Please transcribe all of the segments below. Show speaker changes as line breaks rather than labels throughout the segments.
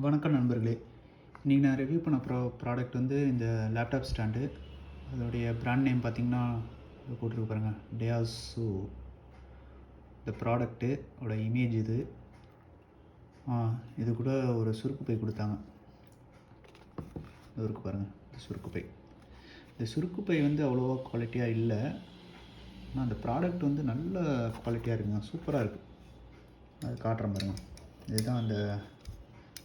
வணக்கம் நண்பர்களே. இன்றைக்கி நான் ரிவ்யூ பண்ண ப்ராடக்ட் வந்து இந்த லேப்டாப் ஸ்டாண்டு. அதோடைய பிராண்ட் நேம் பார்த்திங்கன்னா இது போட்டிருக்கு பாருங்கள், டேயாசு. இந்த ப்ராடக்ட்டு ஓட இமேஜ் இது. இது கூட ஒரு சுருக்கு பை கொடுத்தாங்க. இது இருக்குது பாருங்கள், இந்த சுருக்கு பை. இந்த சுருக்கு பை வந்து அவ்வளோவா குவாலிட்டியாக இல்லை, ஆனால் அந்த ப்ராடக்ட் வந்து நல்ல குவாலிட்டியாக இருக்குங்க, சூப்பராக இருக்குது. அது காட்டுறேன் பாருங்கள். இதுதான் அந்த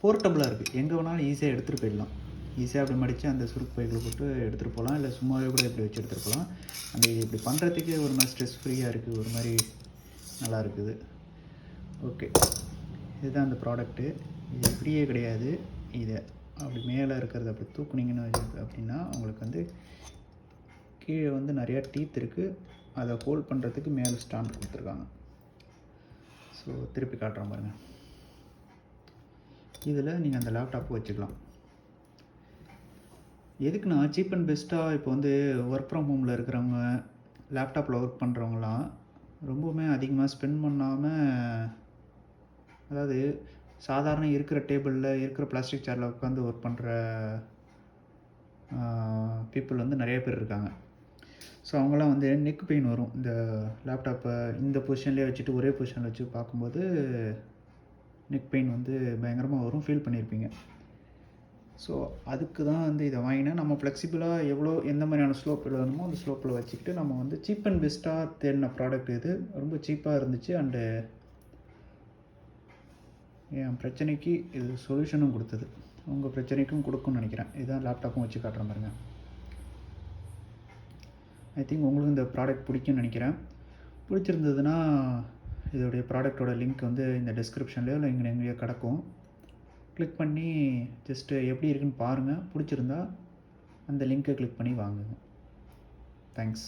போர்ட்டபுளாக இருக்குது, எங்கே வேணாலும் ஈஸியாக எடுத்துகிட்டு போயிடலாம். ஈஸியாக அப்படி மடித்து அந்த சுருக்கு பைகளை போட்டு எடுத்துகிட்டு போகலாம், இல்லை சும்மாவே கூட இப்படி வச்சு எடுத்துகிட்டு போகலாம். அந்த இது இப்படி பண்ணுறதுக்கே ஒரு மாதிரி ஸ்ட்ரெஸ் ஃப்ரீயாக இருக்குது, ஒரு மாதிரி நல்லா இருக்குது. ஓகே, இதுதான் அந்த ப்ராடக்ட்டு. இது இப்படியே கிடையாது, இதை அப்படி மேலே இருக்கிறத அப்படி தூக்குனிங்கன்னு அப்படின்னா உங்களுக்கு வந்து கீழே வந்து நிறையா டீத் இருக்குது. அதை ஹோல்ட் பண்ணுறதுக்கு மேலே ஸ்டாண்ட் கொடுத்துருக்காங்க. ஸோ திருப்பி காட்டுறேன் பாருங்கள். இதில் நீங்கள் அந்த லேப்டாப்பு வச்சுக்கலாம். எதுக்குன்னா சீப் அண்ட் பெஸ்ட்டாக இப்போ வந்து ஒர்க் ஃப்ரம் ஹோமில் இருக்கிறவங்க, லேப்டாப்பில் ஒர்க் பண்ணுறவங்களாம் ரொம்பவுமே அதிகமாக ஸ்பெண்ட் பண்ணாமல், அதாவது சாதாரண இருக்கிற டேபிளில் இருக்கிற பிளாஸ்டிக் சேரில் உட்காந்து ஒர்க் பண்ணுற பீப்புள் வந்து நிறைய பேர் இருக்காங்க. ஸோ அவங்களாம் வந்து நெக் பெயின் வரும். இந்த லேப்டாப்பை இந்த பொசிஷன்லேயே வச்சுட்டு ஒரே பொசிஷனில் வச்சு பார்க்கும்போது நெக் பெயின் வந்து பயங்கரமாக வரும், ஃபீல் பண்ணியிருப்பீங்க. ஸோ அதுக்கு தான் வந்து இதை வாங்கினா நம்ம ஃப்ளெக்சிபிளாக எந்த மாதிரியான ஸ்லோப்பில் வேணுமோ அந்த ஸ்லோப்பில் வச்சுக்கிட்டு நம்ம வந்து சீப் அண்ட் பெஸ்ட்டாக தேடின ப்ராடக்ட் இது. ரொம்ப சீப்பாக இருந்துச்சு, அண்டு என் பிரச்சனைக்கு இது சொல்யூஷனும் கொடுத்தது. உங்கள் பிரச்சனைக்கும் கொடுக்கும்னு நினைக்கிறேன். இதுதான் லேப்டாப்பும் வச்சு காட்டுற மாதிரிங்க. ஐ திங்க் உங்களுக்கு இந்த ப்ராடக்ட் பிடிக்கும்னு நினைக்கிறேன். பிடிச்சிருந்ததுன்னா இதோடைய ப்ராடக்டோட லிங்க் வந்து இந்த டிஸ்கிரிப்ஷன்லேயோ இல்லை எங்கேயோ கிடக்கும். கிளிக் பண்ணி ஜஸ்ட்டு எப்படி இருக்குன்னு பாருங்கள். பிடிச்சிருந்தா அந்த லிங்க்கை கிளிக் பண்ணி வாங்குங்க. தேங்க்ஸ்.